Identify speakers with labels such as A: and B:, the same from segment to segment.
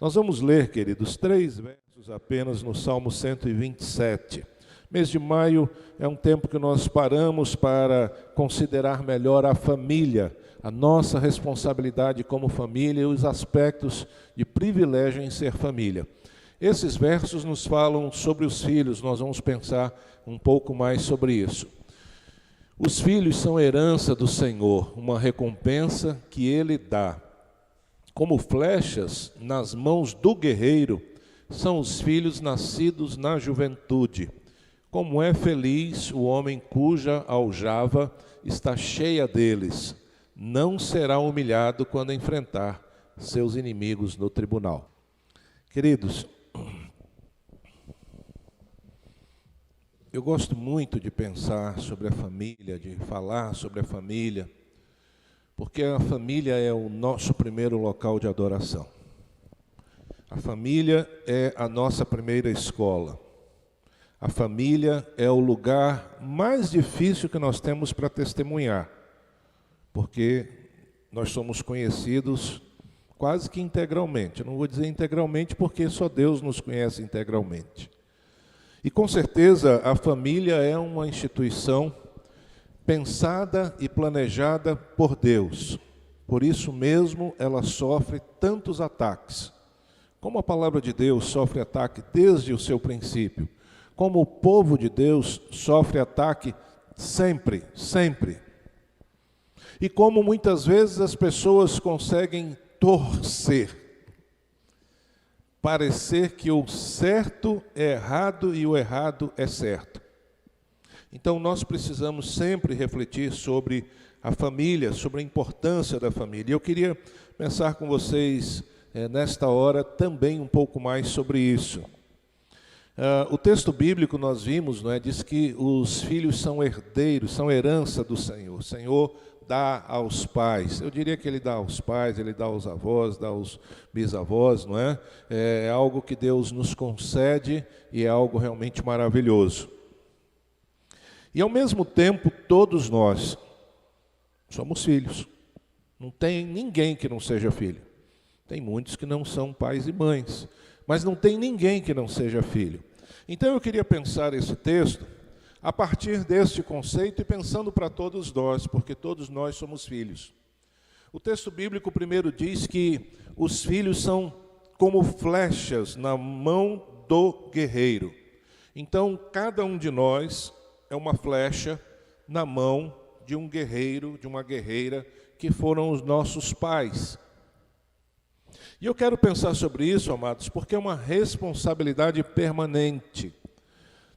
A: Nós vamos ler, queridos, 3 versos apenas no Salmo 127. Mês de maio é um tempo que nós paramos para considerar melhor a família, a nossa responsabilidade como família e os aspectos de privilégio em ser família. Esses versos nos falam sobre os filhos, nós vamos pensar um pouco mais sobre isso. Os filhos são herança do Senhor, uma recompensa que Ele dá. Como flechas nas mãos do guerreiro, são os filhos nascidos na juventude. Como é feliz o homem cuja aljava está cheia deles. Não será humilhado quando enfrentar seus inimigos no tribunal. Queridos, eu gosto muito de pensar sobre a família, de falar sobre a família, porque a família é o nosso primeiro local de adoração. A família é a nossa primeira escola. A família é o lugar mais difícil que nós temos para testemunhar, porque nós somos conhecidos quase que integralmente. Eu não vou dizer integralmente porque só Deus nos conhece integralmente. E com certeza a família é uma instituição pensada e planejada por Deus. Por isso mesmo ela sofre tantos ataques. Como a palavra de Deus sofre ataque desde o seu princípio, como o povo de Deus sofre ataque sempre, sempre. E como muitas vezes as pessoas conseguem torcer, parecer que o certo é errado e o errado é certo. Então nós precisamos sempre refletir sobre a família, sobre a importância da família. E eu queria pensar com vocês nesta hora também um pouco mais sobre isso. O texto bíblico nós vimos, diz que os filhos são herdeiros, são herança do Senhor. O Senhor dá aos pais. Eu diria que Ele dá aos pais, Ele dá aos avós, dá aos bisavós, não é? É algo que Deus nos concede e é algo realmente maravilhoso. E ao mesmo tempo, todos nós somos filhos. Não tem ninguém que não seja filho. Tem muitos que não são pais e mães, mas não tem ninguém que não seja filho. Então eu queria pensar esse texto a partir deste conceito e pensando para todos nós, porque todos nós somos filhos. O texto bíblico primeiro diz que os filhos são como flechas na mão do guerreiro. Então cada um de nós é uma flecha na mão de um guerreiro, de uma guerreira, que foram os nossos pais. E eu quero pensar sobre isso, amados, porque é uma responsabilidade permanente.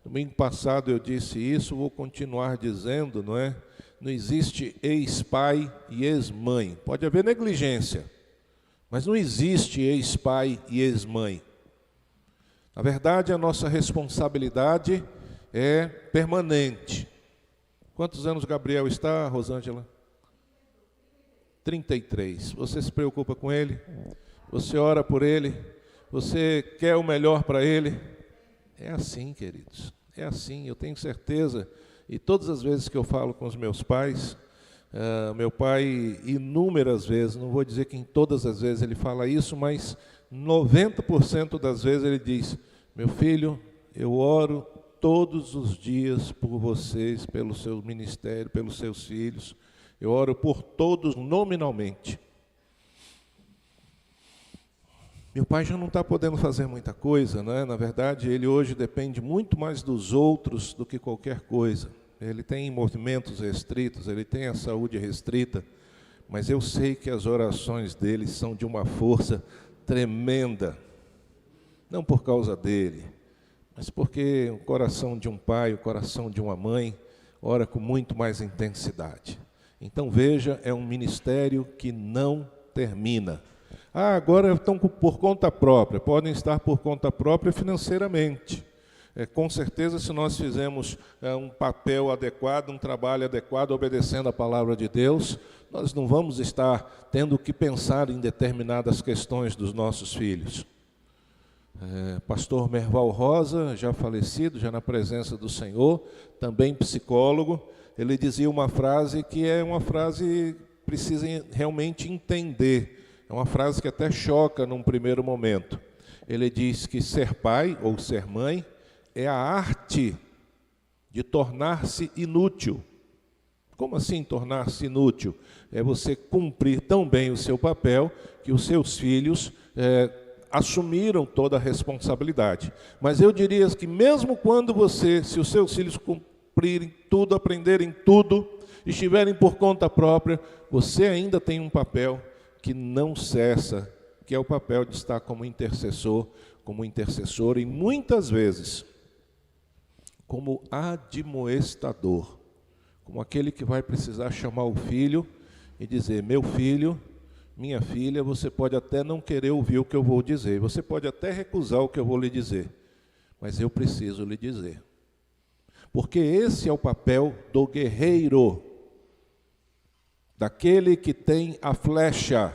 A: Domingo passado eu disse isso, vou continuar dizendo, não é? Não existe ex-pai e ex-mãe. Pode haver negligência, mas não existe ex-pai e ex-mãe. Na verdade, a nossa responsabilidade é permanente. Quantos anos Gabriel está, Rosângela? 33. Você se preocupa com ele? Você ora por ele? Você quer o melhor para ele? É assim, queridos. É assim, eu tenho certeza. E todas as vezes que eu falo com os meus pais, meu pai, inúmeras vezes, não vou dizer que em todas as vezes ele fala isso, mas 90% das vezes ele diz: meu filho, eu oro todos os dias por vocês, pelo seu ministério, pelos seus filhos. Eu oro por todos nominalmente. Meu pai já não está podendo fazer muita coisa, né? Na verdade, ele hoje depende muito mais dos outros do que qualquer coisa. Ele tem movimentos restritos, ele tem a saúde restrita, mas eu sei que as orações dele são de uma força tremenda. Não por causa dele, mas porque o coração de um pai, o coração de uma mãe, ora com muito mais intensidade. Então veja, é um ministério que não termina. Agora estão por conta própria, podem estar por conta própria financeiramente. Com certeza, se nós fizermos um papel adequado, um trabalho adequado, obedecendo a palavra de Deus, nós não vamos estar tendo que pensar em determinadas questões dos nossos filhos. Pastor Merval Rosa, já falecido, já na presença do Senhor, também psicólogo, ele dizia uma frase que é uma frase que precisa realmente entender. é uma frase que até choca num primeiro momento. Ele diz que ser pai ou ser mãe é a arte de tornar-se inútil. Como assim tornar-se inútil? É você cumprir tão bem o seu papel que os seus filhos assumiram toda a responsabilidade. Mas eu diria que mesmo quando se os seus filhos cumprirem tudo, aprenderem tudo, estiverem por conta própria, você ainda tem um papel que não cessa, que é o papel de estar como intercessor e muitas vezes como admoestador, como aquele que vai precisar chamar o filho e dizer: meu filho, minha filha, você pode até não querer ouvir o que eu vou dizer, você pode até recusar o que eu vou lhe dizer, mas eu preciso lhe dizer. Porque esse é o papel do guerreiro, daquele que tem a flecha,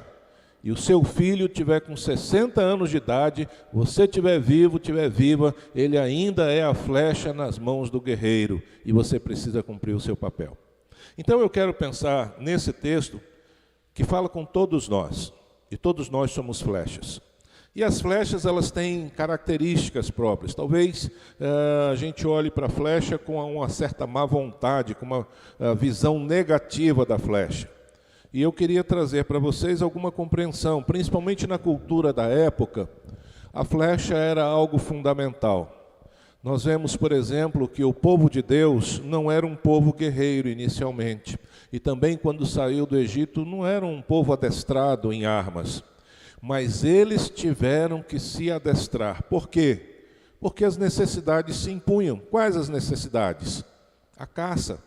A: e o seu filho tiver com 60 anos de idade, você tiver vivo, tiver viva, ele ainda é a flecha nas mãos do guerreiro, e você precisa cumprir o seu papel. Então eu quero pensar nesse texto que fala com todos nós, e todos nós somos flechas. E as flechas, elas têm características próprias. Talvez a gente olhe para a flecha com uma certa má vontade, com uma visão negativa da flecha. E eu queria trazer para vocês alguma compreensão, principalmente na cultura da época, a flecha era algo fundamental. Nós vemos, por exemplo, que o povo de Deus não era um povo guerreiro inicialmente. E também, quando saiu do Egito, não era um povo adestrado em armas. Mas eles tiveram que se adestrar. Por quê? Porque as necessidades se impunham. Quais as necessidades? A caça.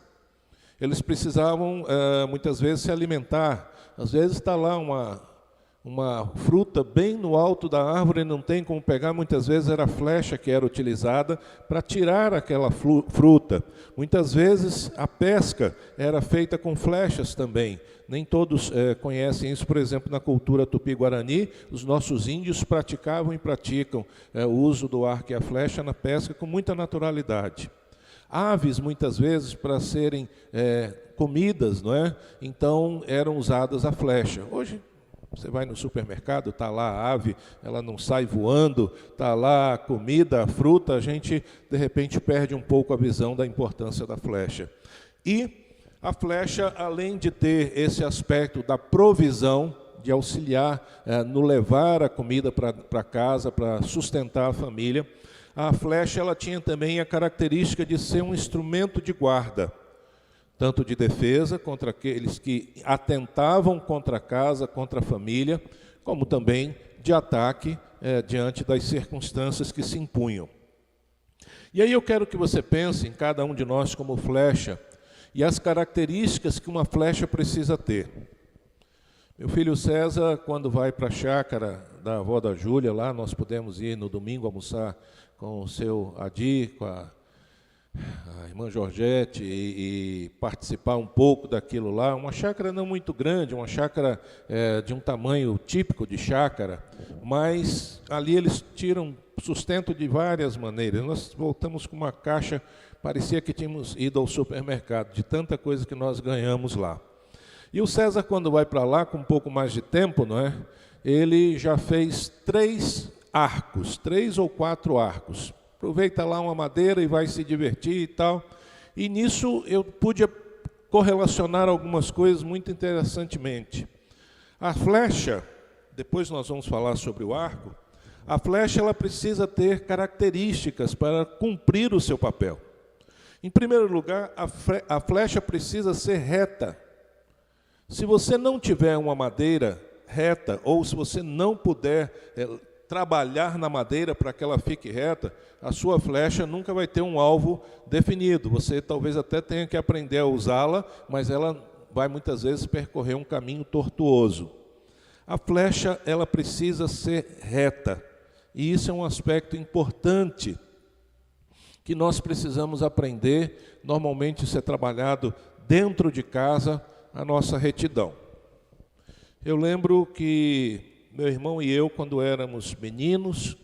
A: Eles precisavam, muitas vezes, se alimentar. Às vezes está lá uma fruta bem no alto da árvore e não tem como pegar. Muitas vezes era a flecha que era utilizada para tirar aquela fruta. Muitas vezes a pesca era feita com flechas também. Nem todos conhecem isso. Por exemplo, na cultura tupi-guarani, os nossos índios praticavam e praticam o uso do arco e a flecha na pesca com muita naturalidade. Aves, muitas vezes, para serem comidas, não é? Então, eram usadas a flecha. Hoje, você vai no supermercado, está lá a ave, ela não sai voando, está lá a comida, a fruta, a gente, de repente, perde um pouco a visão da importância da flecha. E a flecha, além de ter esse aspecto da provisão, de auxiliar no levar a comida para casa, para sustentar a família, a flecha ela tinha também a característica de ser um instrumento de guarda, tanto de defesa contra aqueles que atentavam contra a casa, contra a família, como também de ataque diante das circunstâncias que se impunham. E aí eu quero que você pense em cada um de nós como flecha e as características que uma flecha precisa ter. Meu filho César, quando vai para a chácara da avó da Júlia, lá nós podemos ir no domingo almoçar com o seu Adi, com a irmã Georgette e participar um pouco daquilo lá. Uma chácara não muito grande, uma chácara de um tamanho típico de chácara, mas ali eles tiram sustento de várias maneiras. Nós voltamos com uma caixa, parecia que tínhamos ido ao supermercado, de tanta coisa que nós ganhamos lá. E o César, quando vai para lá, com um pouco mais de tempo, não é? Ele já fez 3 ou 4 arcos. Aproveita lá uma madeira e vai se divertir e tal. E nisso eu pude correlacionar algumas coisas muito interessantemente. A flecha, depois nós vamos falar sobre o arco, a flecha ela precisa ter características para cumprir o seu papel. Em primeiro lugar, a flecha precisa ser reta. Se você não tiver uma madeira reta, ou se você não puder trabalhar na madeira para que ela fique reta, a sua flecha nunca vai ter um alvo definido. Você talvez até tenha que aprender a usá-la, mas ela vai muitas vezes percorrer um caminho tortuoso. A flecha, ela precisa ser reta. E isso é um aspecto importante que nós precisamos aprender. Normalmente isso é trabalhado dentro de casa, a nossa retidão. Eu lembro que meu irmão e eu, quando éramos meninos,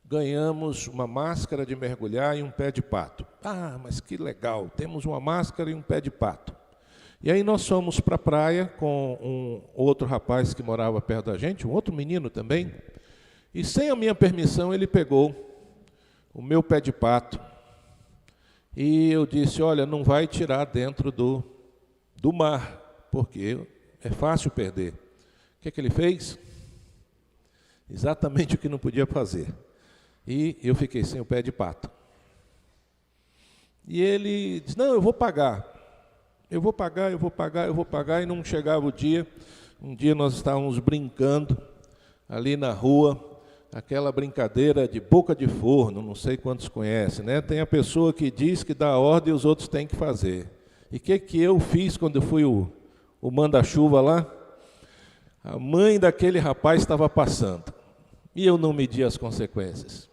A: ganhamos uma máscara de mergulhar e um pé de pato. Ah, mas que legal, temos uma máscara e um pé de pato. E aí nós fomos para a praia com um outro rapaz que morava perto da gente, um outro menino também, e sem a minha permissão ele pegou o meu pé de pato, e eu disse, olha, não vai tirar dentro do mar, porque é fácil perder. O que ele fez? Exatamente o que não podia fazer. E eu fiquei sem o pé de pato. E ele disse, não, eu vou pagar, e não chegava o dia. Um dia nós estávamos brincando ali na rua, aquela brincadeira de boca de forno, não sei quantos conhecem, né? Tem a pessoa que diz que dá ordem e os outros têm que fazer. E o que eu fiz quando eu fui o manda-chuva lá? A mãe daquele rapaz estava passando, e eu não medi as consequências.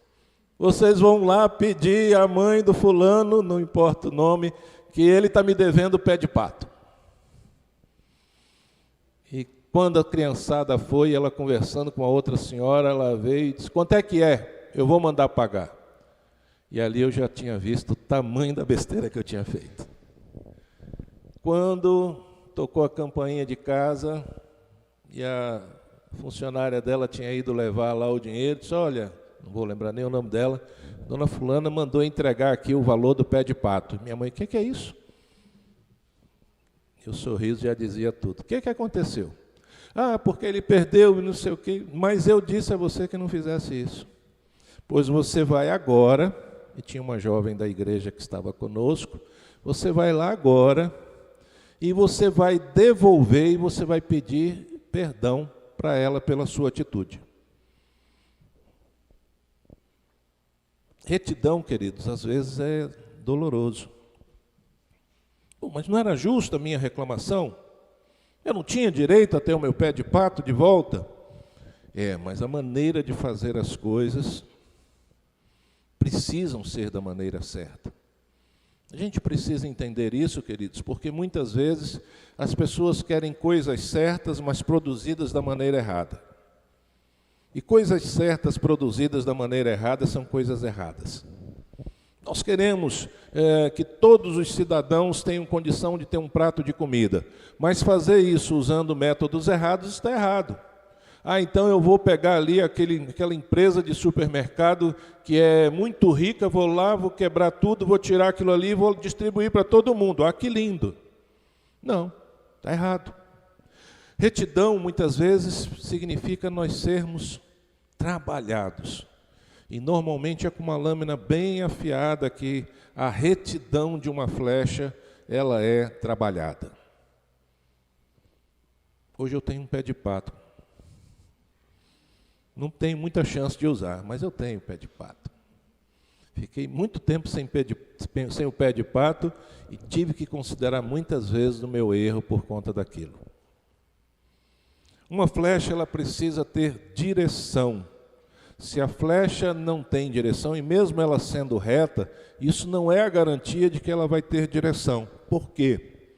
A: Vocês vão lá pedir à mãe do fulano, não importa o nome, que ele está me devendo o pé de pato. E quando a criançada foi, ela conversando com a outra senhora, ela veio e disse, quanto é que é? Eu vou mandar pagar. E ali eu já tinha visto o tamanho da besteira que eu tinha feito. Quando tocou a campainha de casa, e a funcionária dela tinha ido levar lá o dinheiro, disse, olha, não vou lembrar nem o nome dela, dona fulana mandou entregar aqui o valor do pé de pato. Minha mãe, o que é isso? E o sorriso já dizia tudo. O que aconteceu? Ah, porque ele perdeu e não sei o quê, mas eu disse a você que não fizesse isso. Pois você vai agora, e tinha uma jovem da igreja que estava conosco, você vai lá agora, e você vai devolver, e você vai pedir perdão para ela pela sua atitude. Retidão, queridos, às vezes é doloroso. Pô, mas não era justa a minha reclamação? Eu não tinha direito a ter o meu pé de pato de volta? Mas a maneira de fazer as coisas precisam ser da maneira certa. A gente precisa entender isso, queridos, porque muitas vezes as pessoas querem coisas certas, mas produzidas da maneira errada. E coisas certas produzidas da maneira errada são coisas erradas. Nós queremos que todos os cidadãos tenham condição de ter um prato de comida, mas fazer isso usando métodos errados está errado. Ah, então eu vou pegar ali aquela empresa de supermercado que é muito rica, vou lá, vou quebrar tudo, vou tirar aquilo ali e vou distribuir para todo mundo. Ah, que lindo. Não, está errado. Retidão, muitas vezes, significa nós sermos trabalhados. E normalmente é com uma lâmina bem afiada que a retidão de uma flecha, ela é trabalhada. Hoje eu tenho um pé de pato. Não tenho muita chance de usar, mas eu tenho pé de pato. Fiquei muito tempo sem o pé de pato e tive que considerar muitas vezes o meu erro por conta daquilo. Uma flecha, ela precisa ter direção. Se a flecha não tem direção, e mesmo ela sendo reta, isso não é a garantia de que ela vai ter direção. Por quê?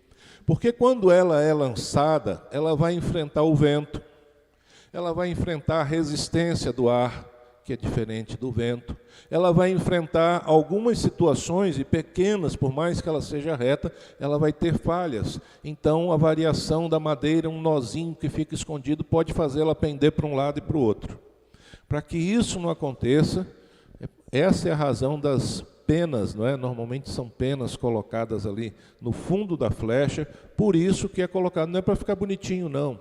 A: Porque quando ela é lançada, ela vai enfrentar o vento, ela vai enfrentar a resistência do ar, que é diferente do vento, ela vai enfrentar algumas situações, e pequenas, por mais que ela seja reta, ela vai ter falhas. Então, a variação da madeira, um nozinho que fica escondido, pode fazê-la pender para um lado e para o outro. Para que isso não aconteça, essa é a razão das penas, não é? Normalmente são penas colocadas ali no fundo da flecha, por isso que é colocado, não é para ficar bonitinho, não.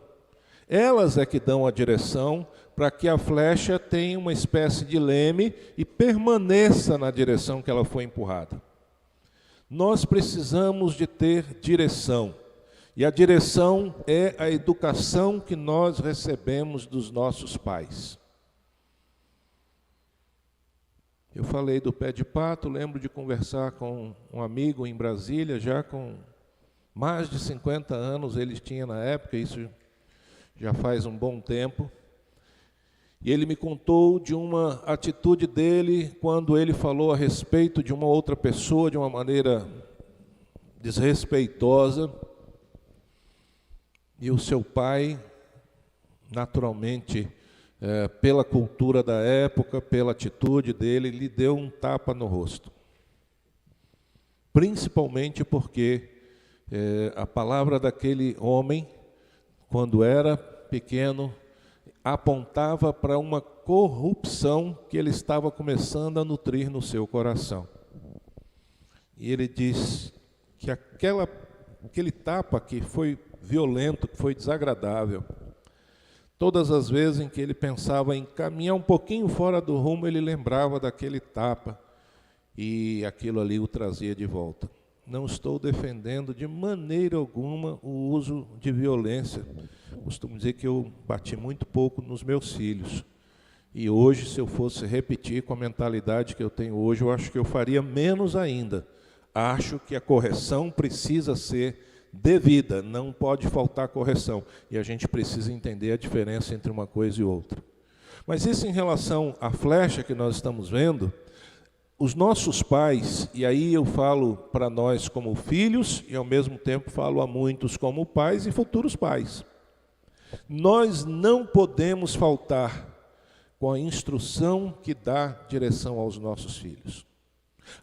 A: Elas é que dão a direção para que a flecha tenha uma espécie de leme e permaneça na direção que ela foi empurrada. Nós precisamos de ter direção. E a direção é a educação que nós recebemos dos nossos pais. Eu falei do pé de pato, lembro de conversar com um amigo em Brasília, já com mais de 50 anos, eles tinham na época, isso já faz um bom tempo, e ele me contou de uma atitude dele quando ele falou a respeito de uma outra pessoa de uma maneira desrespeitosa, e o seu pai, naturalmente, pela cultura da época, pela atitude dele, lhe deu um tapa no rosto. Principalmente porque A palavra daquele homem, quando era pequeno, apontava para uma corrupção que ele estava começando a nutrir no seu coração. E ele diz que aquele tapa que foi violento, que foi desagradável, todas as vezes em que ele pensava em caminhar um pouquinho fora do rumo, ele lembrava daquele tapa e aquilo ali o trazia de volta. Não estou defendendo de maneira alguma o uso de violência. Costumo dizer que eu bati muito pouco nos meus filhos. E hoje, se eu fosse repetir com a mentalidade que eu tenho hoje, eu acho que eu faria menos ainda. Acho que a correção precisa ser devida, não pode faltar correção. E a gente precisa entender a diferença entre uma coisa e outra. Mas isso em relação à flecha que nós estamos vendo, os nossos pais, e aí eu falo para nós como filhos, e ao mesmo tempo falo a muitos como pais e futuros pais. Nós não podemos faltar com a instrução que dá direção aos nossos filhos.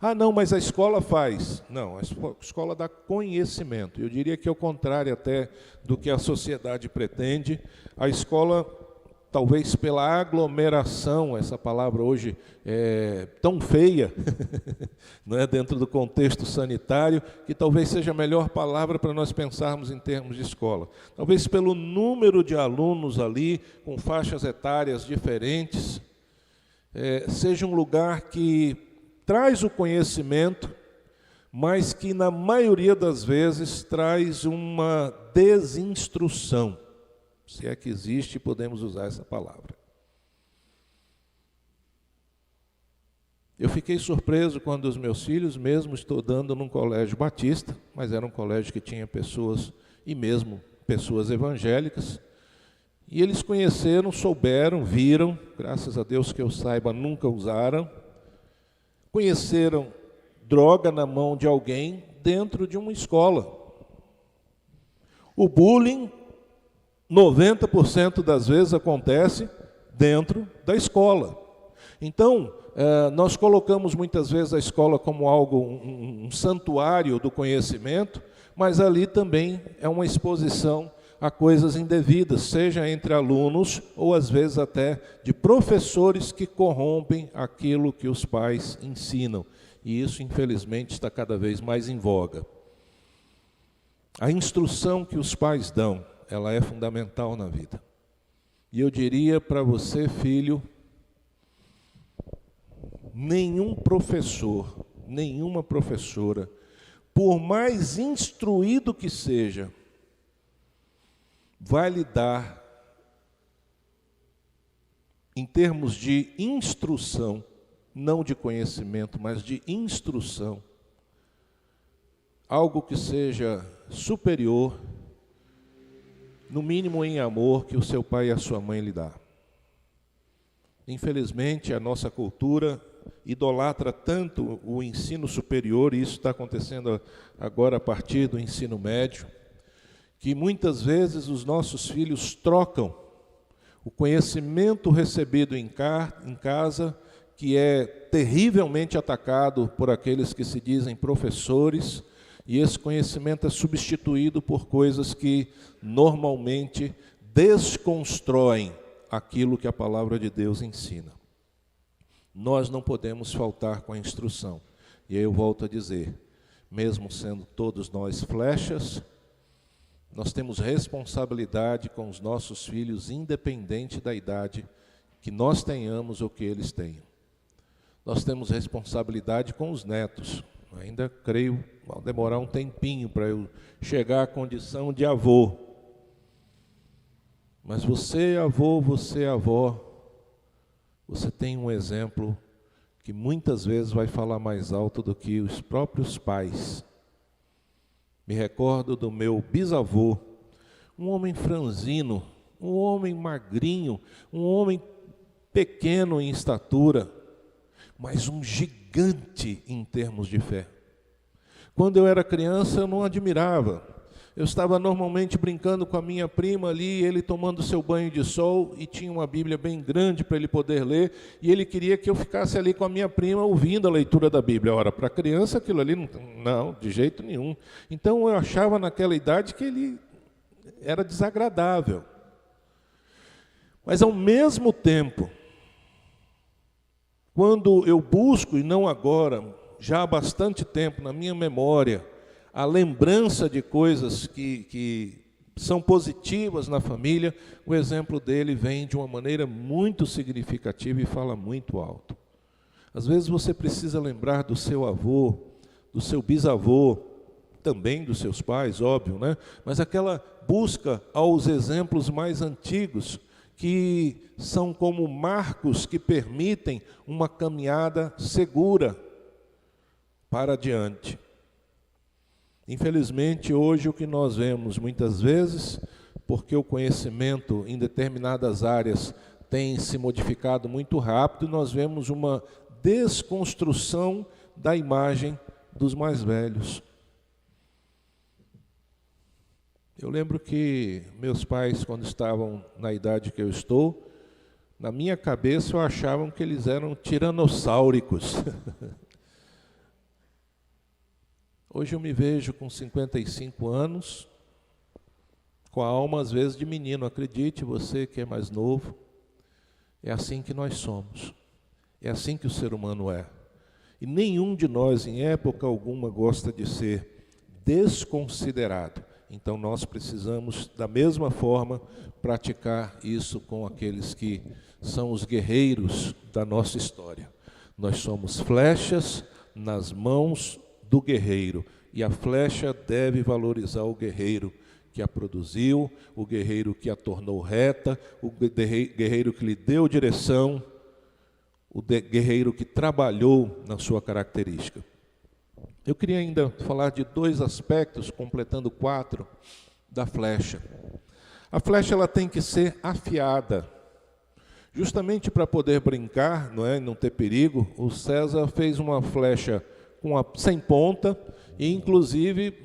A: Ah, não, mas a escola faz. Não, a escola dá conhecimento. Eu diria que é o contrário até do que a sociedade pretende. A escola, talvez pela aglomeração, essa palavra hoje é tão feia, não é, dentro do contexto sanitário, que talvez seja a melhor palavra para nós pensarmos em termos de escola. Talvez pelo número de alunos ali, com faixas etárias diferentes, seja um lugar que traz o conhecimento, mas que na maioria das vezes traz uma desinstrução. Se é que existe, podemos usar essa palavra. Eu fiquei surpreso quando os meus filhos, mesmo estudando num colégio batista, mas era um colégio que tinha pessoas, e mesmo pessoas evangélicas, e eles conheceram, souberam, viram, graças a Deus que eu saiba, nunca usaram, conheceram droga na mão de alguém dentro de uma escola. O bullying, 90% das vezes acontece dentro da escola. Então, nós colocamos muitas vezes a escola como algo, um santuário do conhecimento, mas ali também é uma exposição a coisas indevidas, seja entre alunos ou às vezes até de professores que corrompem aquilo que os pais ensinam. E isso, infelizmente, está cada vez mais em voga. A instrução que os pais dão, ela é fundamental na vida. E eu diria para você, filho, nenhum professor, nenhuma professora, por mais instruído que seja, vai lhe dar, em termos de instrução, não de conhecimento, mas de instrução, algo que seja superior, no mínimo em amor, que o seu pai e a sua mãe lhe dá. Infelizmente, a nossa cultura idolatra tanto o ensino superior, e isso está acontecendo agora a partir do ensino médio, que muitas vezes os nossos filhos trocam o conhecimento recebido em casa, que é terrivelmente atacado por aqueles que se dizem professores, e esse conhecimento é substituído por coisas que normalmente desconstroem aquilo que a palavra de Deus ensina. Nós não podemos faltar com a instrução. E aí eu volto a dizer, mesmo sendo todos nós flechas, nós temos responsabilidade com os nossos filhos, independente da idade que nós tenhamos ou que eles tenham. Nós temos responsabilidade com os netos. Ainda creio, vai demorar um tempinho para eu chegar à condição de avô. Mas você, avô, você, avó, você tem um exemplo que muitas vezes vai falar mais alto do que os próprios pais. Me recordo do meu bisavô, um homem franzino, um homem magrinho, um homem pequeno em estatura, mas um gigante em termos de fé. Quando eu era criança, eu não admirava. Eu estava normalmente brincando com a minha prima ali, ele tomando seu banho de sol, e tinha uma Bíblia bem grande para ele poder ler, e ele queria que eu ficasse ali com a minha prima ouvindo a leitura da Bíblia. Ora, para criança aquilo ali não, de jeito nenhum. Então eu achava naquela idade que ele era desagradável. Mas ao mesmo tempo, quando eu busco, e não agora, já há bastante tempo na minha memória, a lembrança de coisas que são positivas na família, o exemplo dele vem de uma maneira muito significativa e fala muito alto. Às vezes você precisa lembrar do seu avô, do seu bisavô, também dos seus pais, óbvio, né? Mas aquela busca aos exemplos mais antigos, que são como marcos que permitem uma caminhada segura para adiante. Infelizmente, hoje o que nós vemos muitas vezes, porque o conhecimento em determinadas áreas tem se modificado muito rápido, nós vemos uma desconstrução da imagem dos mais velhos. Eu lembro que meus pais, quando estavam na idade que eu estou, na minha cabeça eu achavam que eles eram tiranossáuricos. Hoje eu me vejo com 55 anos, com a alma às vezes de menino, acredite, você que é mais novo, é assim que nós somos, é assim que o ser humano é. E nenhum de nós, em época alguma, gosta de ser desconsiderado. Então nós precisamos, da mesma forma, praticar isso com aqueles que são os guerreiros da nossa história. Nós somos flechas nas mãos do guerreiro, e a flecha deve valorizar o guerreiro que a produziu, o guerreiro que a tornou reta, o guerreiro que lhe deu direção, o guerreiro que trabalhou na sua característica. Eu queria ainda falar de 2 aspectos, completando 4, da flecha. A flecha ela tem que ser afiada. Justamente para poder brincar, não ter perigo, o César fez uma flecha sem ponta, e inclusive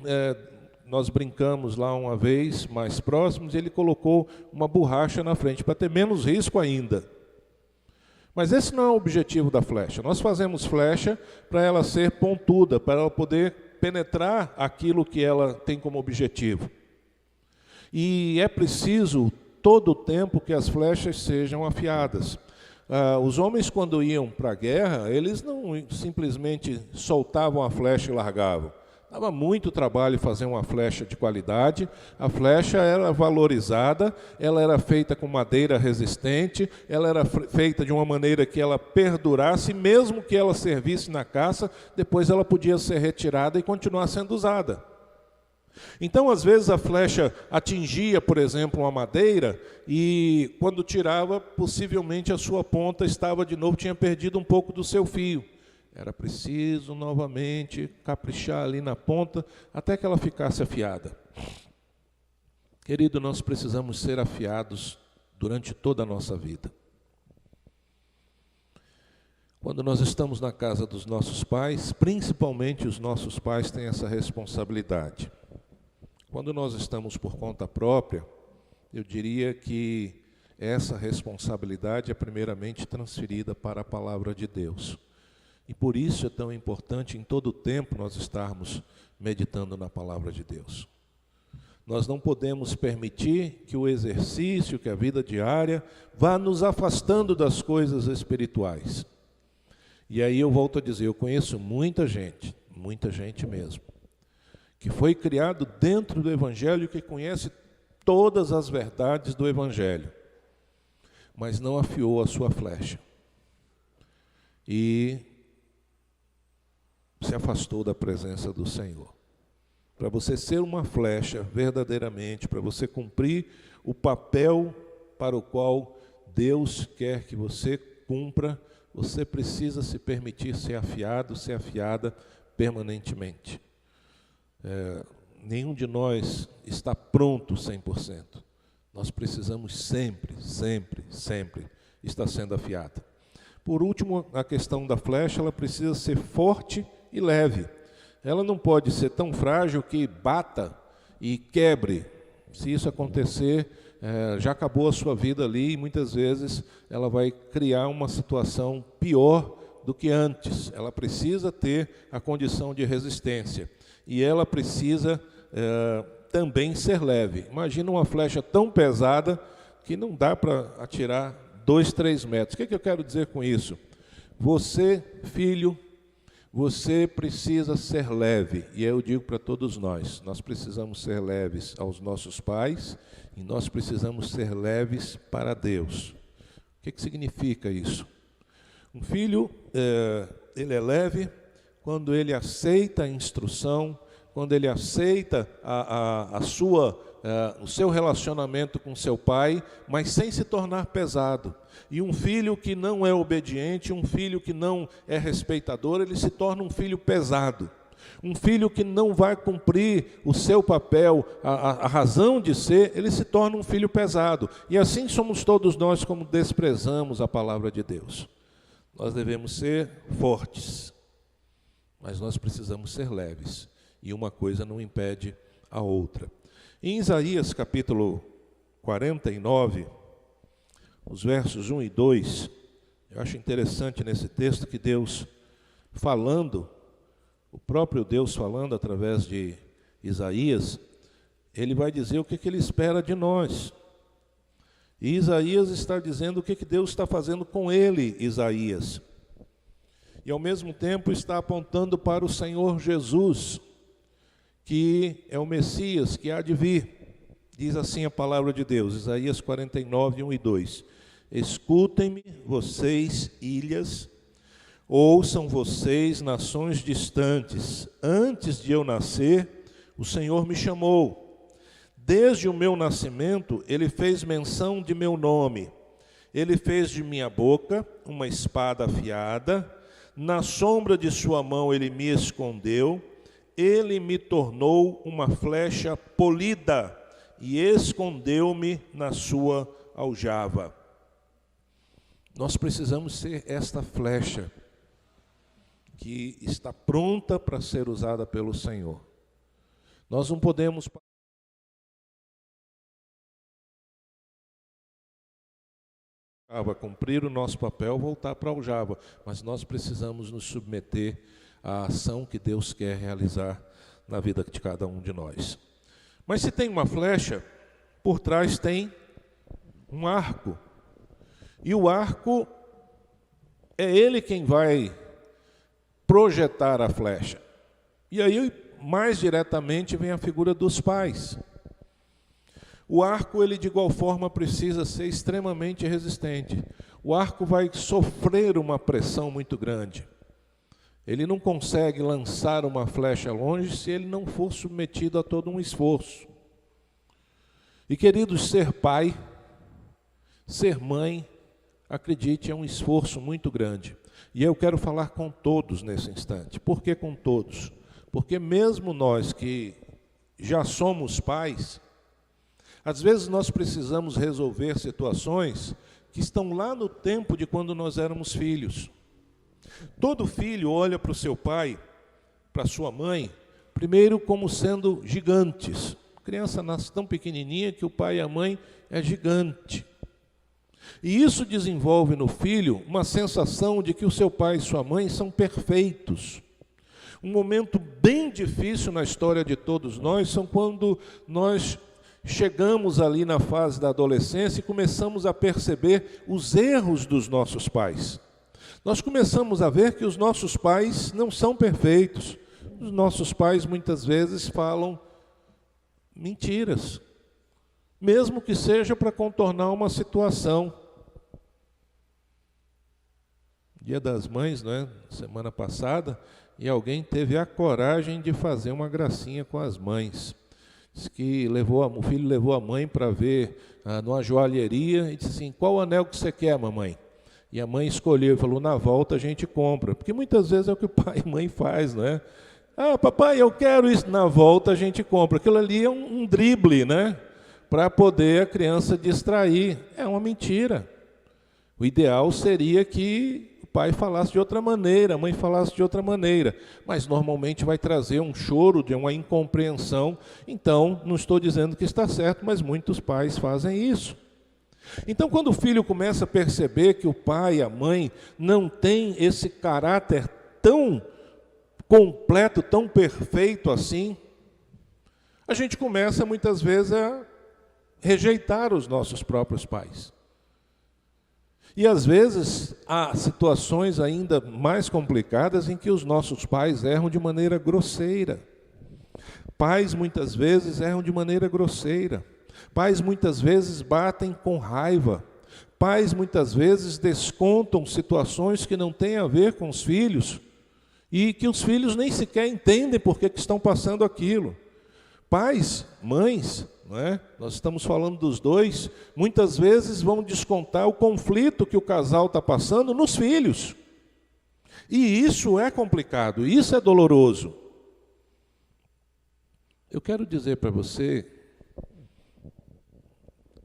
A: nós brincamos lá uma vez, mais próximos, e ele colocou uma borracha na frente, para ter menos risco ainda. Mas esse não é o objetivo da flecha. Nós fazemos flecha para ela ser pontuda, para ela poder penetrar aquilo que ela tem como objetivo. E é preciso, todo o tempo, que as flechas sejam afiadas. Os homens, quando iam para a guerra, eles não simplesmente soltavam a flecha e largavam. Dava muito trabalho fazer uma flecha de qualidade. A flecha era valorizada, ela era feita com madeira resistente, ela era feita de uma maneira que ela perdurasse, mesmo que ela servisse na caça, depois ela podia ser retirada e continuar sendo usada. Então, às vezes, a flecha atingia, por exemplo, uma madeira, e quando tirava, possivelmente a sua ponta estava de novo, tinha perdido um pouco do seu fio. Era preciso novamente caprichar ali na ponta até que ela ficasse afiada. Querido, nós precisamos ser afiados durante toda a nossa vida. Quando nós estamos na casa dos nossos pais, principalmente os nossos pais têm essa responsabilidade. Quando nós estamos por conta própria, eu diria que essa responsabilidade é primeiramente transferida para a palavra de Deus. E por isso é tão importante em todo o tempo nós estarmos meditando na palavra de Deus. Nós não podemos permitir que o exercício, que a vida diária, vá nos afastando das coisas espirituais. E aí eu volto a dizer, eu conheço muita gente mesmo, que foi criado dentro do Evangelho, que conhece todas as verdades do Evangelho, mas não afiou a sua flecha. E se afastou da presença do Senhor. Para você ser uma flecha verdadeiramente, para você cumprir o papel para o qual Deus quer que você cumpra, você precisa se permitir ser afiado, ser afiada permanentemente. Nenhum de nós está pronto 100%. Nós precisamos sempre estar sendo afiado. Por último, a questão da flecha, ela precisa ser forte e leve. Ela não pode ser tão frágil que bata e quebre. Se isso acontecer, já acabou a sua vida ali e muitas vezes ela vai criar uma situação pior do que antes. Ela precisa ter a condição de resistência e ela precisa também ser leve. Imagina uma flecha tão pesada que não dá para atirar 2, 3 metros. O que eu quero dizer com isso? Você, filho, você precisa ser leve, e eu digo para todos nós precisamos ser leves aos nossos pais e nós precisamos ser leves para Deus. O que significa isso? Um filho, ele é leve quando ele aceita a instrução, quando ele aceita o seu relacionamento com seu pai, mas sem se tornar pesado. E um filho que não é obediente, um filho que não é respeitador, ele se torna um filho pesado. Um filho que não vai cumprir o seu papel, a razão de ser, ele se torna um filho pesado. E assim somos todos nós como desprezamos a palavra de Deus. Nós devemos ser fortes, mas nós precisamos ser leves. E uma coisa não impede a outra. Em Isaías capítulo 49, os versos 1 e 2, eu acho interessante nesse texto que Deus falando, o próprio Deus falando através de Isaías, ele vai dizer o que ele espera de nós. E Isaías está dizendo o que Deus está fazendo com ele, Isaías. E ao mesmo tempo está apontando para o Senhor Jesus, que é o Messias, que há de vir. Diz assim a palavra de Deus, Isaías 49, 1 e 2. Escutem-me, vocês, ilhas, ouçam vocês, nações distantes. Antes de eu nascer, o Senhor me chamou. Desde o meu nascimento, Ele fez menção de meu nome. Ele fez de minha boca uma espada afiada. Na sombra de sua mão Ele me escondeu. Ele me tornou uma flecha polida e escondeu-me na sua aljava. Nós precisamos ser esta flecha que está pronta para ser usada pelo Senhor. Nós não podemos cumprir o nosso papel, voltar para a aljava, mas nós precisamos nos submeter à ação que Deus quer realizar na vida de cada um de nós. Mas se tem uma flecha, por trás tem um arco. E o arco é ele quem vai projetar a flecha. E aí, mais diretamente, vem a figura dos pais. O arco, ele de igual forma precisa ser extremamente resistente. O arco vai sofrer uma pressão muito grande. Ele não consegue lançar uma flecha longe se ele não for submetido a todo um esforço. E, queridos, ser pai, ser mãe, acredite, é um esforço muito grande. E eu quero falar com todos nesse instante. Por que com todos? Porque mesmo nós que já somos pais, às vezes nós precisamos resolver situações que estão lá no tempo de quando nós éramos filhos. Todo filho olha para o seu pai, para a sua mãe, primeiro como sendo gigantes. A criança nasce tão pequenininha que o pai e a mãe é gigante. E isso desenvolve no filho uma sensação de que o seu pai e sua mãe são perfeitos. Um momento bem difícil na história de todos nós são quando nós chegamos ali na fase da adolescência e começamos a perceber os erros dos nossos pais. Nós começamos a ver que os nossos pais não são perfeitos. Os nossos pais muitas vezes falam mentiras, mesmo que seja para contornar uma situação. Dia das Mães, né? Semana passada, e alguém teve a coragem de fazer uma gracinha com as mães. Diz que o filho levou a mãe para ver numa joalheria e disse assim: qual anel que você quer, mamãe? E a mãe escolheu e falou: na volta a gente compra. Porque muitas vezes é o que o pai e mãe faz, não é? Ah, papai, eu quero isso. Na volta a gente compra. Aquilo ali é um drible, né? Para poder a criança distrair. É uma mentira. O ideal seria que o pai falasse de outra maneira, a mãe falasse de outra maneira, mas normalmente vai trazer um choro de uma incompreensão. Então, não estou dizendo que está certo, mas muitos pais fazem isso. Então, quando o filho começa a perceber que o pai e a mãe não têm esse caráter tão completo, tão perfeito assim, a gente começa muitas vezes a rejeitar os nossos próprios pais. E às vezes há situações ainda mais complicadas em que os nossos pais erram de maneira grosseira. Pais muitas vezes erram de maneira grosseira. Pais muitas vezes batem com raiva. Pais muitas vezes descontam situações que não têm a ver com os filhos e que os filhos nem sequer entendem por que estão passando aquilo. Pais, mães, não é? Nós estamos falando dos dois, muitas vezes vão descontar o conflito que o casal está passando nos filhos. E isso é complicado, isso é doloroso. Eu quero dizer para você,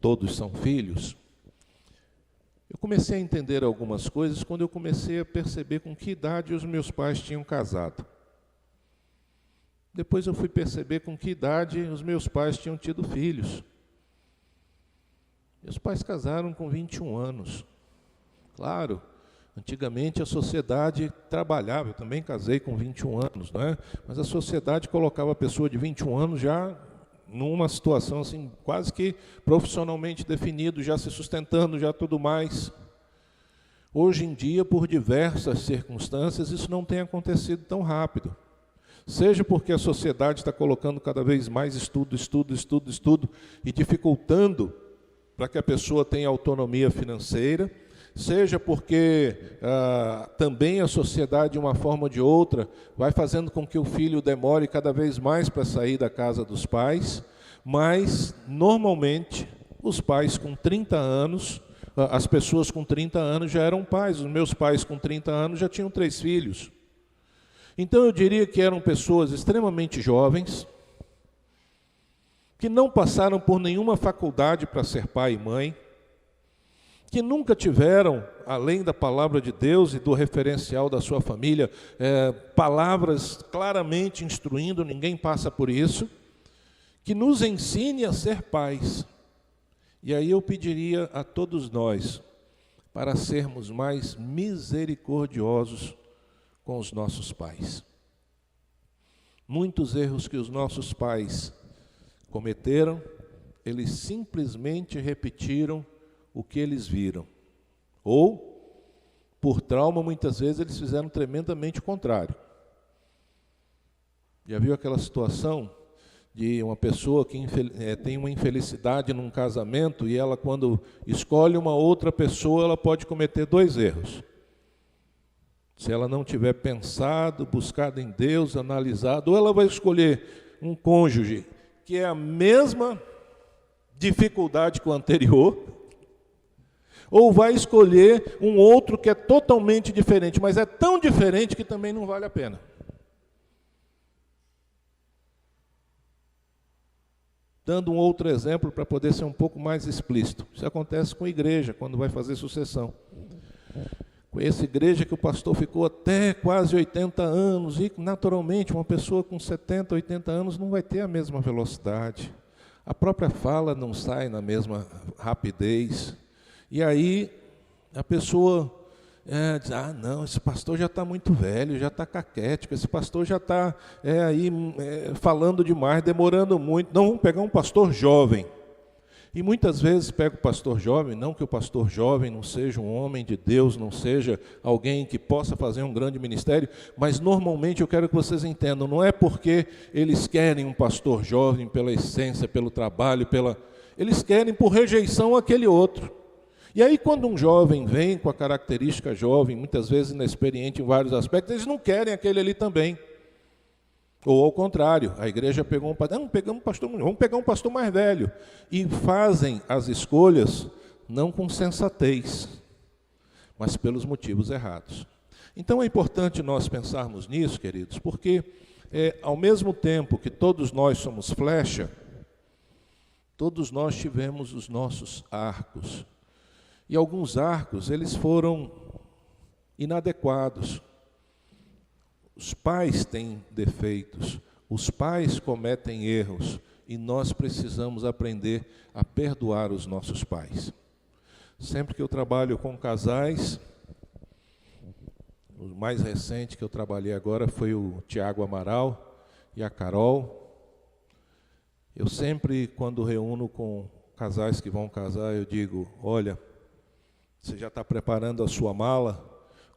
A: todos são filhos. Eu comecei a entender algumas coisas quando eu comecei a perceber com que idade os meus pais tinham casado. Depois eu fui perceber com que idade os meus pais tinham tido filhos. Meus pais casaram com 21 anos. Claro, antigamente a sociedade trabalhava, eu também casei com 21 anos, não é? Mas a sociedade colocava a pessoa de 21 anos já numa situação assim, quase que profissionalmente definido, já se sustentando, já tudo mais. Hoje em dia, por diversas circunstâncias, isso não tem acontecido tão rápido. Seja porque a sociedade está colocando cada vez mais estudo, e dificultando para que a pessoa tenha autonomia financeira, seja porque também a sociedade, de uma forma ou de outra, vai fazendo com que o filho demore cada vez mais para sair da casa dos pais, mas, normalmente, os pais com 30 anos, as pessoas com 30 anos já eram pais, os meus pais com 30 anos já tinham 3 filhos. Então eu diria que eram pessoas extremamente jovens, que não passaram por nenhuma faculdade para ser pai e mãe, que nunca tiveram, além da palavra de Deus e do referencial da sua família, palavras claramente instruindo, ninguém passa por isso, que nos ensine a ser pais. E aí eu pediria a todos nós, para sermos mais misericordiosos com os nossos pais. Muitos erros que os nossos pais cometeram, eles simplesmente repetiram o que eles viram. Ou, por trauma, muitas vezes eles fizeram tremendamente o contrário. Já viu aquela situação de uma pessoa que tem uma infelicidade num casamento e ela, quando escolhe uma outra pessoa, ela pode cometer 2 erros. Se ela não tiver pensado, buscado em Deus, analisado, ou ela vai escolher um cônjuge que é a mesma dificuldade que o anterior, ou vai escolher um outro que é totalmente diferente, mas é tão diferente que também não vale a pena. Dando um outro exemplo para poder ser um pouco mais explícito. Isso acontece com a igreja, quando vai fazer sucessão. Conheço igreja que o pastor ficou até quase 80 anos, e naturalmente uma pessoa com 70, 80 anos não vai ter a mesma velocidade. A própria fala não sai na mesma rapidez. E aí a pessoa diz, não, esse pastor já está muito velho, já está caquético, esse pastor já está falando demais, demorando muito. Não, vamos pegar um pastor jovem. E muitas vezes pega o pastor jovem, não que o pastor jovem não seja um homem de Deus, não seja alguém que possa fazer um grande ministério, mas normalmente eu quero que vocês entendam, não é porque eles querem um pastor jovem pela essência, pelo trabalho, eles querem por rejeição àquele outro. E aí quando um jovem vem com a característica jovem, muitas vezes inexperiente em vários aspectos, eles não querem aquele ali também. Ou ao contrário, a igreja pegou vamos pegar um pastor mais velho. E fazem as escolhas não com sensatez, mas pelos motivos errados. Então é importante nós pensarmos nisso, queridos, porque ao mesmo tempo que todos nós somos flecha, todos nós tivemos os nossos arcos. E alguns arcos, eles foram inadequados. Os pais têm defeitos, os pais cometem erros, e nós precisamos aprender a perdoar os nossos pais. Sempre que eu trabalho com casais, o mais recente que eu trabalhei agora foi o Tiago Amaral e a Carol. Eu sempre, quando reúno com casais que vão casar, eu digo, olha, você já está preparando a sua mala?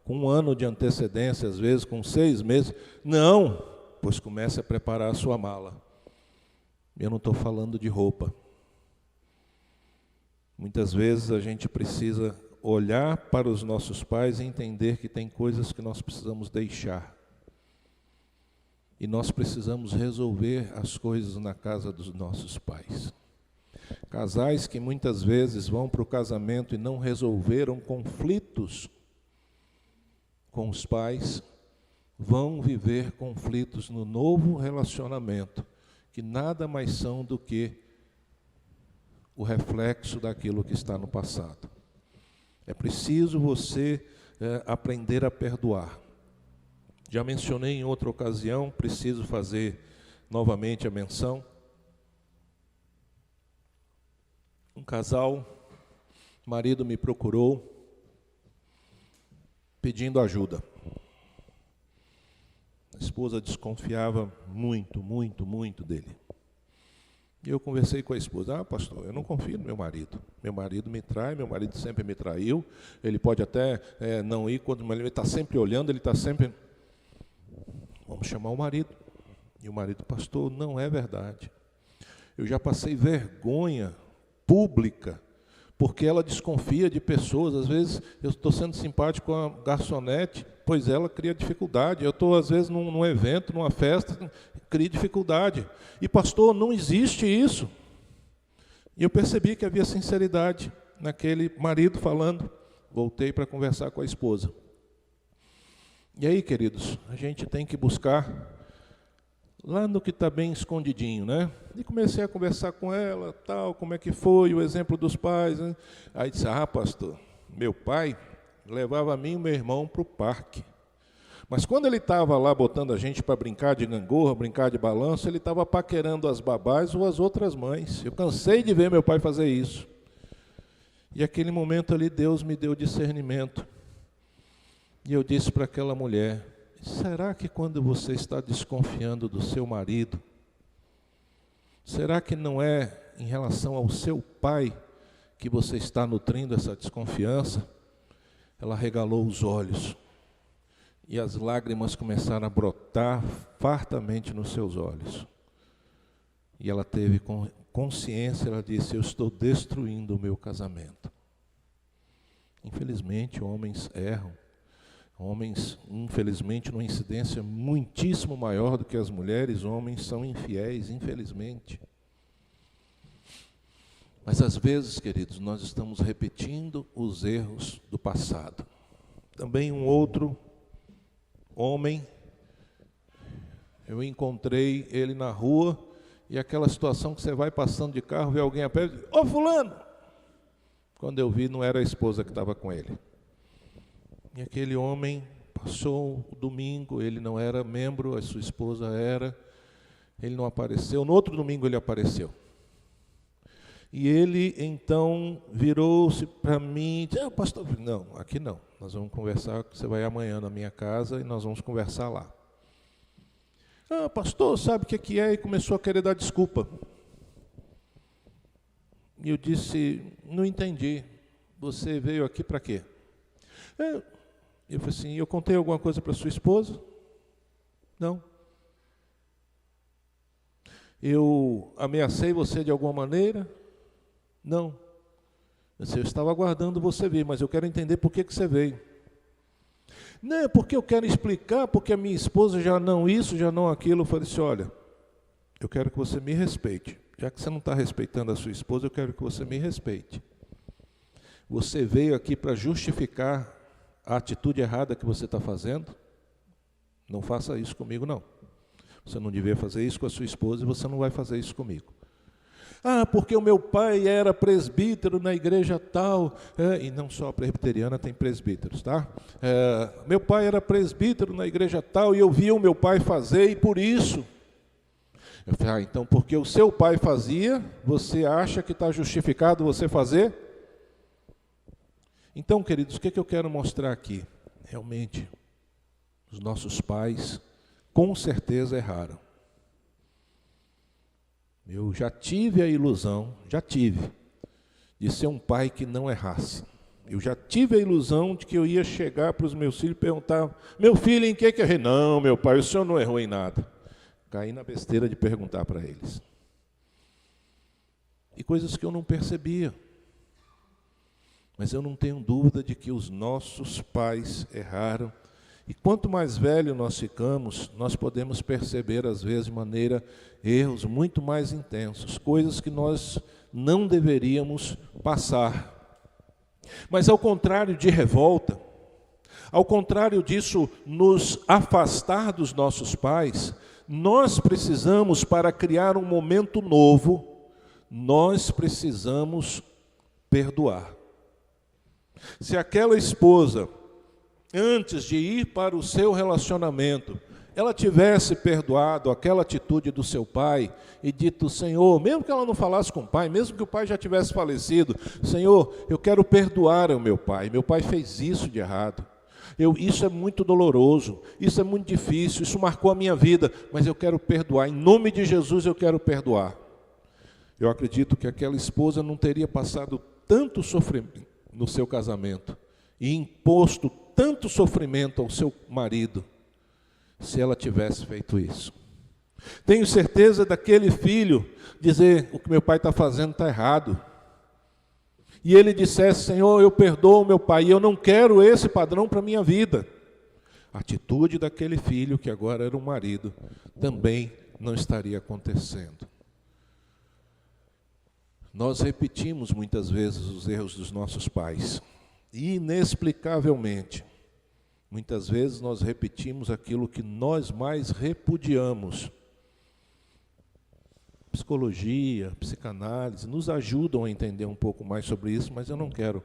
A: Com 1 ano de antecedência, às vezes com 6 meses. Não, pois comece a preparar a sua mala. Eu não estou falando de roupa. Muitas vezes a gente precisa olhar para os nossos pais e entender que tem coisas que nós precisamos deixar. E nós precisamos resolver as coisas na casa dos nossos pais. Casais que muitas vezes vão para o casamento e não resolveram conflitos com os pais, vão viver conflitos no novo relacionamento, que nada mais são do que o reflexo daquilo que está no passado. É preciso você aprender a perdoar. Já mencionei em outra ocasião, preciso fazer novamente a menção. Um casal, o marido me procurou pedindo ajuda. A esposa desconfiava muito dele. E eu conversei com a esposa, pastor, eu não confio no meu marido. Meu marido me trai, meu marido sempre me traiu. Ele pode até não ir, quando ele está sempre olhando, ele está sempre... Vamos chamar o marido. E o marido, pastor, não é verdade. Eu já passei vergonha pública, porque ela desconfia de pessoas. Às vezes eu estou sendo simpático com a garçonete, pois ela cria dificuldade. Eu estou, às vezes, num evento, numa festa, cria dificuldade. E, pastor, não existe isso. E eu percebi que havia sinceridade naquele marido falando. Voltei para conversar com a esposa. E aí, queridos, a gente tem que buscar lá no que está bem escondidinho, né? E comecei a conversar com ela, tal, como é que foi, o exemplo dos pais, né? Aí disse, pastor, meu pai levava a mim e meu irmão para o parque. Mas quando ele estava lá botando a gente para brincar de gangorra, brincar de balanço, ele estava paquerando as babás ou as outras mães. Eu cansei de ver meu pai fazer isso. E aquele momento ali, Deus me deu discernimento. E eu disse para aquela mulher, será que quando você está desconfiando do seu marido, será que não é em relação ao seu pai que você está nutrindo essa desconfiança? Ela regalou os olhos e as lágrimas começaram a brotar fartamente nos seus olhos. E ela teve consciência, ela disse, eu estou destruindo o meu casamento. Infelizmente, homens erram. Homens, infelizmente, numa incidência muitíssimo maior do que as mulheres, homens são infiéis, infelizmente. Mas às vezes, queridos, nós estamos repetindo os erros do passado. Também um outro homem, eu encontrei ele na rua, e aquela situação que você vai passando de carro, vê alguém a pé, ô fulano! Quando eu vi, não era a esposa que estava com ele. E aquele homem passou o domingo, ele não era membro, a sua esposa era, ele não apareceu. No outro domingo ele apareceu. E ele então virou-se para mim e disse, pastor, não, aqui não, nós vamos conversar, você vai amanhã na minha casa e nós vamos conversar lá. Pastor, sabe o que é? E começou a querer dar desculpa. E eu disse, não entendi, você veio aqui para quê? Eu falei assim, eu contei alguma coisa para sua esposa? Não. Eu ameacei você de alguma maneira? Não. Eu estava aguardando você vir, mas eu quero entender por que você veio. Não, é porque eu quero explicar, porque a minha esposa já não isso, já não aquilo. Eu falei assim, olha, eu quero que você me respeite. Já que você não está respeitando a sua esposa, eu quero que você me respeite. Você veio aqui para justificar a atitude errada que você está fazendo? Não faça isso comigo, não. Você não devia fazer isso com a sua esposa e você não vai fazer isso comigo. Ah, porque o meu pai era presbítero na igreja tal, e não só a presbiteriana tem presbíteros, tá? Meu pai era presbítero na igreja tal, e eu via o meu pai fazer, e por isso. Eu falei, então porque o seu pai fazia, você acha que está justificado você fazer? Então, queridos, o que eu quero mostrar aqui? Realmente, os nossos pais, com certeza, erraram. Eu já tive a ilusão, de ser um pai que não errasse. Eu já tive a ilusão de que eu ia chegar para os meus filhos e perguntar, meu filho, em que eu errei? Não, meu pai, o senhor não errou em nada. Caí na besteira de perguntar para eles. E coisas que eu não percebia. Mas eu não tenho dúvida de que os nossos pais erraram. E quanto mais velho nós ficamos, nós podemos perceber, às vezes, de maneira, erros muito mais intensos, coisas que nós não deveríamos passar. Mas ao contrário de revolta, ao contrário disso, nos afastar dos nossos pais, nós precisamos, para criar um momento novo, nós precisamos perdoar. Se aquela esposa, antes de ir para o seu relacionamento, ela tivesse perdoado aquela atitude do seu pai e dito, Senhor, mesmo que ela não falasse com o pai, mesmo que o pai já tivesse falecido, Senhor, eu quero perdoar o meu pai fez isso de errado, isso é muito doloroso, isso é muito difícil, isso marcou a minha vida, mas eu quero perdoar, em nome de Jesus eu quero perdoar. Eu acredito que aquela esposa não teria passado tanto sofrimento no seu casamento e imposto tanto sofrimento ao seu marido, se ela tivesse feito isso. Tenho certeza daquele filho dizer, o que meu pai está fazendo está errado. E ele dissesse, Senhor, eu perdoo meu pai, e eu não quero esse padrão para a minha vida. A atitude daquele filho, que agora era um marido, também não estaria acontecendo. Nós repetimos muitas vezes os erros dos nossos pais. Inexplicavelmente, muitas vezes nós repetimos aquilo que nós mais repudiamos. Psicologia, psicanálise nos ajudam a entender um pouco mais sobre isso, mas eu não quero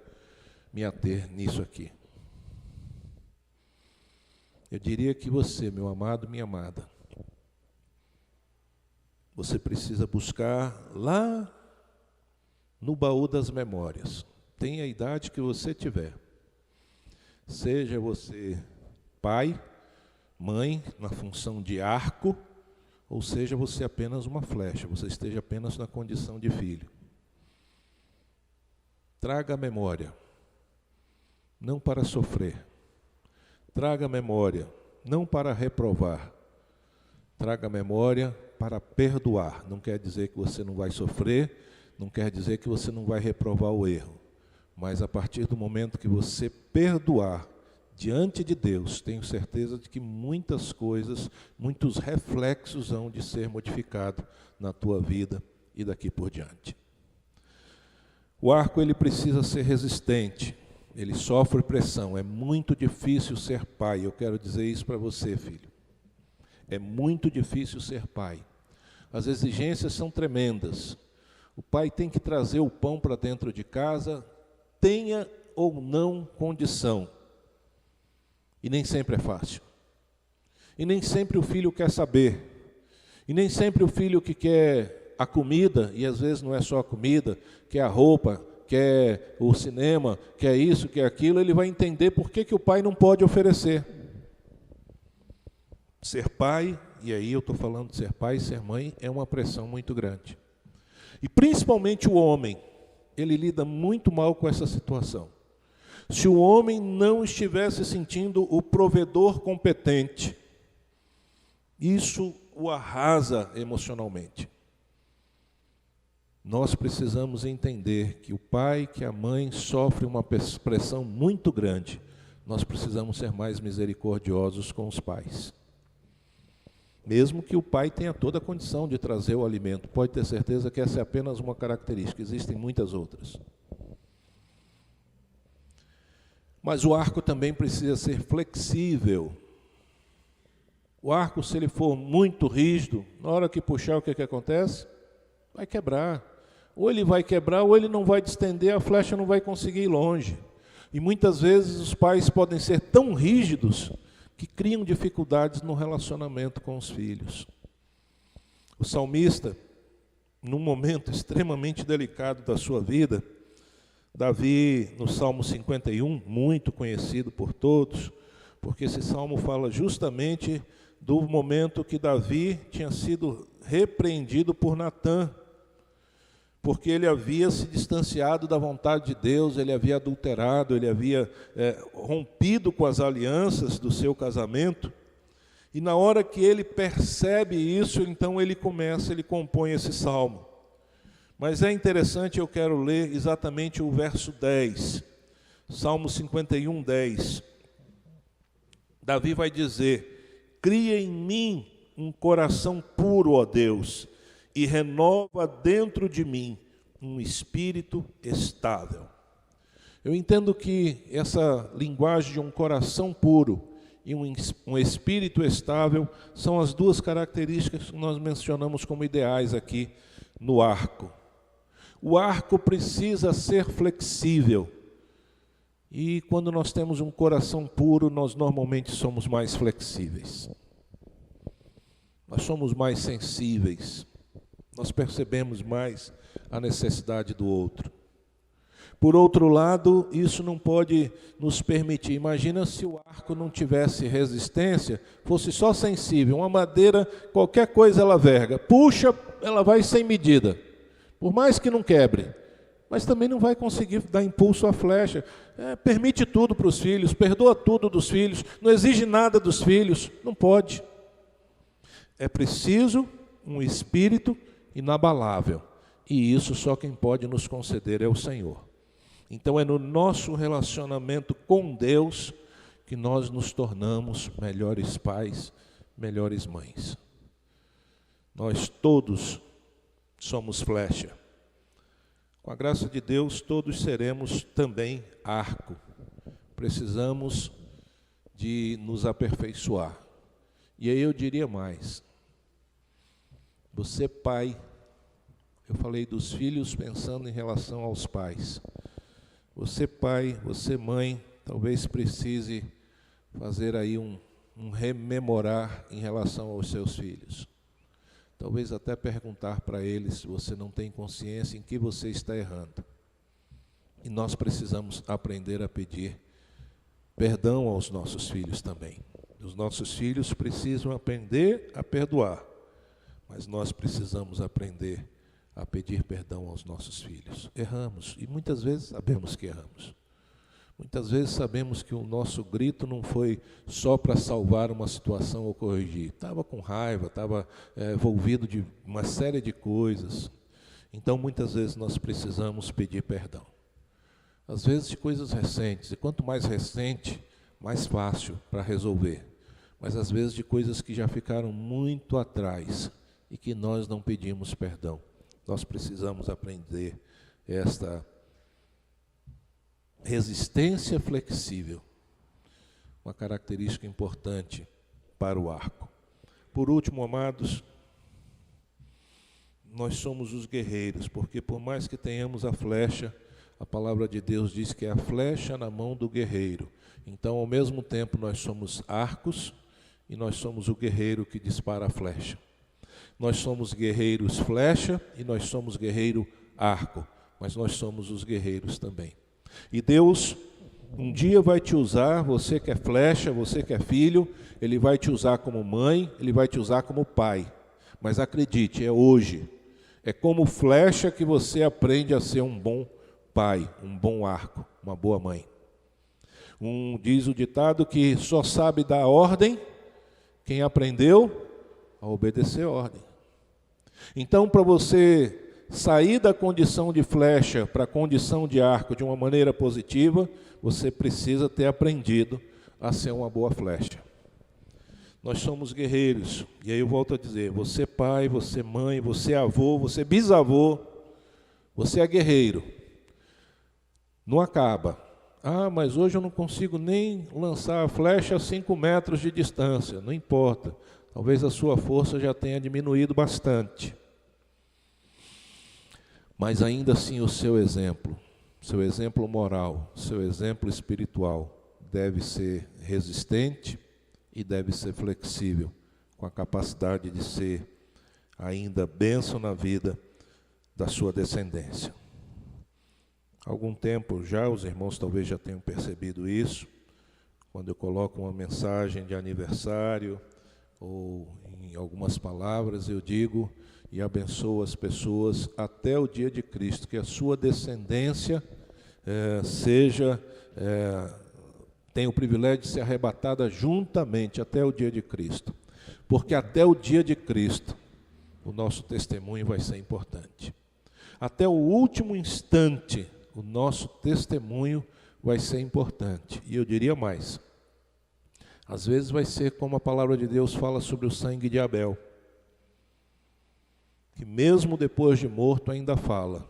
A: me ater nisso aqui. Eu diria que você, meu amado, minha amada, você precisa buscar lá no baú das memórias. Tenha a idade que você tiver. Seja você pai, mãe, na função de arco, ou seja você apenas uma flecha, você esteja apenas na condição de filho. Traga a memória, não para sofrer. Traga a memória, não para reprovar. Traga a memória para perdoar. Não quer dizer que você não vai sofrer, não quer dizer que você não vai reprovar o erro. Mas a partir do momento que você perdoar diante de Deus, tenho certeza de que muitas coisas, muitos reflexos hão de ser modificados na tua vida e daqui por diante. O arco ele precisa ser resistente, ele sofre pressão, é muito difícil ser pai, eu quero dizer isso para você, filho. É muito difícil ser pai. As exigências são tremendas. O pai tem que trazer o pão para dentro de casa, tenha ou não condição. E nem sempre é fácil. E nem sempre o filho quer saber. E nem sempre o filho que quer a comida, e às vezes não é só a comida, quer a roupa, quer o cinema, quer isso, quer aquilo, ele vai entender por que o pai não pode oferecer. Ser pai, e aí eu estou falando de ser pai e ser mãe, é uma pressão muito grande. E principalmente o homem, ele lida muito mal com essa situação. Se o homem não estivesse sentindo o provedor competente, isso o arrasa emocionalmente. Nós precisamos entender que o pai, que a mãe sofre uma pressão muito grande. Nós precisamos ser mais misericordiosos com os pais. Mesmo que o pai tenha toda a condição de trazer o alimento, pode ter certeza que essa é apenas uma característica, existem muitas outras. Mas o arco também precisa ser flexível. O arco, se ele for muito rígido, na hora que puxar, o que acontece? Vai quebrar. ou ele vai quebrar, ou ele não vai distender, a flecha não vai conseguir ir longe. E muitas vezes os pais podem ser tão rígidos que criam dificuldades no relacionamento com os filhos. O salmista, num momento extremamente delicado da sua vida, Davi, no Salmo 51, muito conhecido por todos, porque esse salmo fala justamente do momento que Davi tinha sido repreendido por Natã, porque ele havia se distanciado da vontade de Deus, ele havia adulterado, ele havia rompido com as alianças do seu casamento, e na hora que ele percebe isso, então ele compõe esse salmo. Mas é interessante, eu quero ler exatamente o verso 10, Salmo 51, 10. Davi vai dizer: cria em mim um coração puro, ó Deus, e renova dentro de mim um espírito estável. Eu entendo que essa linguagem de um coração puro e um espírito estável são as duas características que nós mencionamos como ideais aqui no arco. O arco precisa ser flexível. E quando nós temos um coração puro, nós normalmente somos mais flexíveis. Nós somos mais sensíveis. Nós percebemos mais a necessidade do outro. Por outro lado, isso não pode nos permitir. Imagina se o arco não tivesse resistência, fosse só sensível. Uma madeira, qualquer coisa ela verga. Puxa, ela vai sem medida. Por mais que não quebre. Mas também não vai conseguir dar impulso à flecha. Permite tudo para os filhos, perdoa tudo dos filhos, não exige nada dos filhos. Não pode. É preciso um espírito inabalável. E isso só quem pode nos conceder é o Senhor. Então é no nosso relacionamento com Deus que nós nos tornamos melhores pais, melhores mães. Nós todos somos flecha. Com a graça de Deus, todos seremos também arco. Precisamos de nos aperfeiçoar. E aí eu diria mais. Você, pai, eu falei dos filhos pensando em relação aos pais. Você, pai, você, mãe, talvez precise fazer aí um rememorar em relação aos seus filhos. Talvez até perguntar para eles se você não tem consciência em que você está errando. E nós precisamos aprender a pedir perdão aos nossos filhos também. Os nossos filhos precisam aprender a perdoar, mas nós precisamos aprender a pedir perdão aos nossos filhos. Erramos, e muitas vezes sabemos que erramos. Muitas vezes sabemos que o nosso grito não foi só para salvar uma situação ou corrigir. Estava com raiva, estava envolvido de uma série de coisas. Então, muitas vezes, nós precisamos pedir perdão. Às vezes de coisas recentes, e quanto mais recente, mais fácil para resolver. Mas às vezes de coisas que já ficaram muito atrás e que nós não pedimos perdão. Nós precisamos aprender esta resistência flexível, uma característica importante para o arco. Por último, amados, nós somos os guerreiros, porque por mais que tenhamos a flecha, a palavra de Deus diz que é a flecha na mão do guerreiro. Então, ao mesmo tempo, nós somos arcos e nós somos o guerreiro que dispara a flecha. Nós somos guerreiros flecha e nós somos guerreiro arco, mas nós somos os guerreiros também. E Deus um dia vai te usar, você que é flecha, você que é filho, Ele vai te usar como mãe, Ele vai te usar como pai. Mas acredite, é hoje, é como flecha que você aprende a ser um bom pai, um bom arco, uma boa mãe. Diz o ditado que só sabe dar ordem quem aprendeu a obedecer a ordem. Então, para você sair da condição de flecha para a condição de arco de uma maneira positiva, você precisa ter aprendido a ser uma boa flecha. Nós somos guerreiros, e aí eu volto a dizer, você pai, você mãe, você avô, você bisavô, você é guerreiro. Não acaba. Ah, mas hoje eu não consigo nem lançar a flecha a 5 metros de distância. Não importa, talvez a sua força já tenha diminuído bastante. Mas ainda assim o seu exemplo moral, seu exemplo espiritual deve ser resistente e deve ser flexível, com a capacidade de ser ainda bênção na vida da sua descendência. Há algum tempo já, os irmãos talvez já tenham percebido isso, quando eu coloco uma mensagem de aniversário, ou em algumas palavras eu digo e abençoo as pessoas até o dia de Cristo, que a sua descendência tenha o privilégio de ser arrebatada juntamente até o dia de Cristo, porque até o dia de Cristo o nosso testemunho vai ser importante. Até o último instante o nosso testemunho vai ser importante. E eu diria mais, às vezes vai ser como a palavra de Deus fala sobre o sangue de Abel, que mesmo depois de morto ainda fala.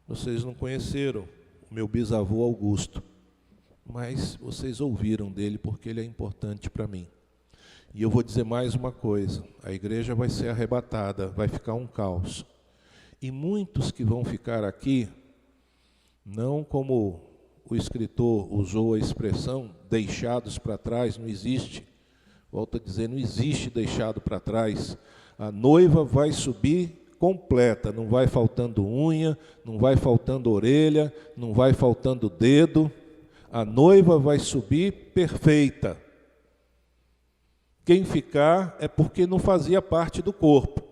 A: Vocês não conheceram o meu bisavô Augusto, mas vocês ouviram dele porque ele é importante para mim. E eu vou dizer mais uma coisa, a igreja vai ser arrebatada, vai ficar um caos. E muitos que vão ficar aqui, não como o escritor usou a expressão, deixados para trás, não existe. Volto a dizer, não existe deixado para trás. A noiva vai subir completa, não vai faltando unha, não vai faltando orelha, não vai faltando dedo. A noiva vai subir perfeita. Quem ficar é porque não fazia parte do corpo.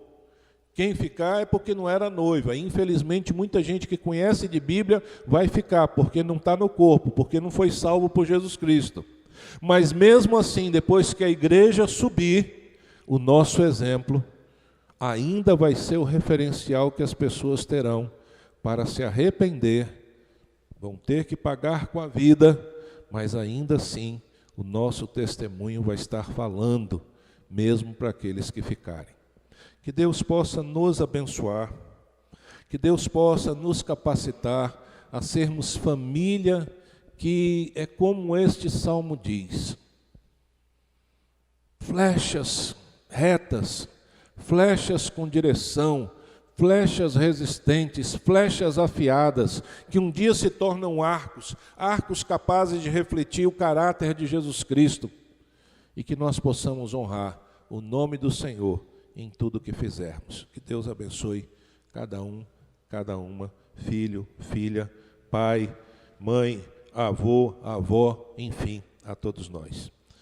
A: Quem ficar é porque não era noiva. Infelizmente, muita gente que conhece de Bíblia vai ficar, porque não está no corpo, porque não foi salvo por Jesus Cristo. Mas mesmo assim, depois que a igreja subir, o nosso exemplo ainda vai ser o referencial que as pessoas terão para se arrepender. Vão ter que pagar com a vida, mas ainda assim o nosso testemunho vai estar falando, mesmo para aqueles que ficarem. Que Deus possa nos abençoar, que Deus possa nos capacitar a sermos família que é como este salmo diz, flechas retas, flechas com direção, flechas resistentes, flechas afiadas, que um dia se tornam arcos, arcos capazes de refletir o caráter de Jesus Cristo, e que nós possamos honrar o nome do Senhor em tudo que fizermos. Que Deus abençoe cada um, cada uma, filho, filha, pai, mãe, avô, avó, enfim, a todos nós.